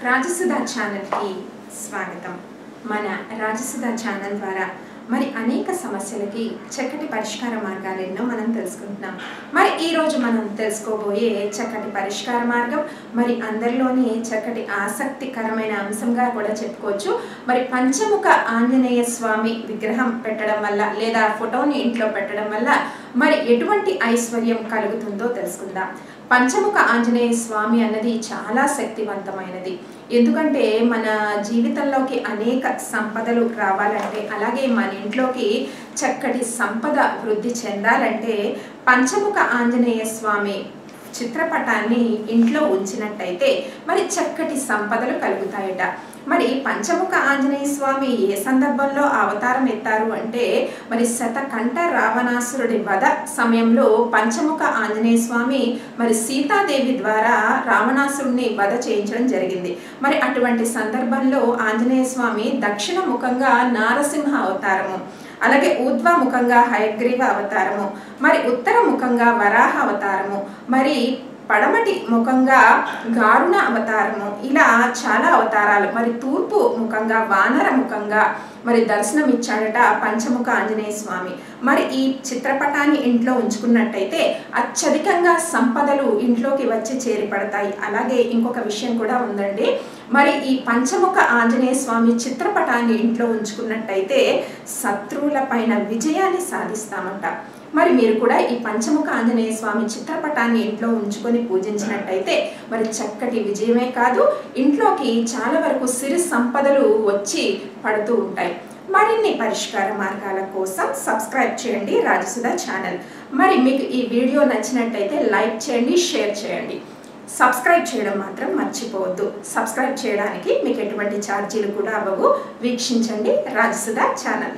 రాజసుధా ఛానల్కి స్వాగతం. మన రాజసుధా ఛానల్ ద్వారా మరి అనేక సమస్యలకి చక్కటి పరిష్కార మార్గాలు ఎన్నో మనం తెలుసుకుంటున్నాం. మరి ఈరోజు మనం తెలుసుకోబోయే చక్కటి పరిష్కార మార్గం మరి అందరిలోని చక్కటి ఆసక్తికరమైన అంశంగా కూడా చెప్పుకోవచ్చు. మరి పంచముఖ ఆంజనేయ స్వామి విగ్రహం పెట్టడం వల్ల లేదా ఫోటోని ఇంట్లో పెట్టడం వల్ల మరి ఎటువంటి ఐశ్వర్యం కలుగుతుందో తెలుసుకుందాం. పంచముఖ ఆంజనేయ స్వామి అన్నది చాలా శక్తివంతమైనది. ఎందుకంటే మన జీవితంలోకి అనేక సంపదలు రావాలంటే, అలాగే మన ఇంట్లోకి చక్కటి సంపద వృద్ధి చెందాలంటే పంచముఖ ఆంజనేయ స్వామి చిత్రపటాన్ని ఇంట్లో ఉంచినట్టయితే మరి చక్కటి సంపదలు కలుగుతాయట. మరి పంచముఖ ఆంజనేయ స్వామి ఏ సందర్భంలో అవతారం ఎత్తారు అంటే, మరి శతకంఠ రావణాసురుడి వధ సమయంలో పంచముఖ ఆంజనేయ స్వామి మరి సీతాదేవి ద్వారా రావణాసురుడిని వధ చేయించడం జరిగింది. మరి అటువంటి సందర్భంలో ఆంజనేయ స్వామి దక్షిణ ముఖంగా నారసింహ అవతారము, అలాగే ఊర్ధ్వముఖంగా హయగ్రీవ అవతారము, మరి ఉత్తర ముఖంగా వరాహ అవతారము, మరి పడమటి ముఖంగా గారుణ అవతారము, ఇలా చాలా అవతారాలు, మరి తూర్పు ముఖంగా వానర ముఖంగా మరి దర్శనమిచ్చాడట పంచముఖ ఆంజనేయ స్వామి. మరి ఈ చిత్రపటాన్ని ఇంట్లో ఉంచుకున్నట్టయితే అత్యధికంగా సంపదలు ఇంట్లోకి వచ్చి చేరిపడతాయి. అలాగే ఇంకొక విషయం కూడా ఉందండి. మరి ఈ పంచముఖ ఆంజనేయ స్వామి చిత్రపటాన్ని ఇంట్లో ఉంచుకున్నట్టయితే శత్రువుల పైన విజయాన్ని సాధిస్తామంట. మరి మీరు కూడా ఈ పంచముఖ ఆంజనేయ స్వామి చిత్రపటాన్ని ఇంట్లో ఉంచుకొని పూజించినట్టయితే మరి చక్కటి విజయమే కాదు, ఇంట్లోకి చాలా వరకు సిరి సంపదలు వచ్చి పడుతూ ఉంటాయి. మరిన్ని పరిష్కార మార్గాల కోసం సబ్స్క్రైబ్ చేయండి రాజసుధా ఛానల్. మరి మీకు ఈ వీడియో నచ్చినట్టయితే లైక్ చేయండి, షేర్ చేయండి. సబ్స్క్రైబ్ చేయడం మాత్రం మర్చిపోవద్దు. సబ్స్క్రైబ్ చేయడానికి మీకు ఎటువంటి ఛార్జీలు కూడా అవ్వవు. వీక్షించండి రాజసుధా ఛానల్.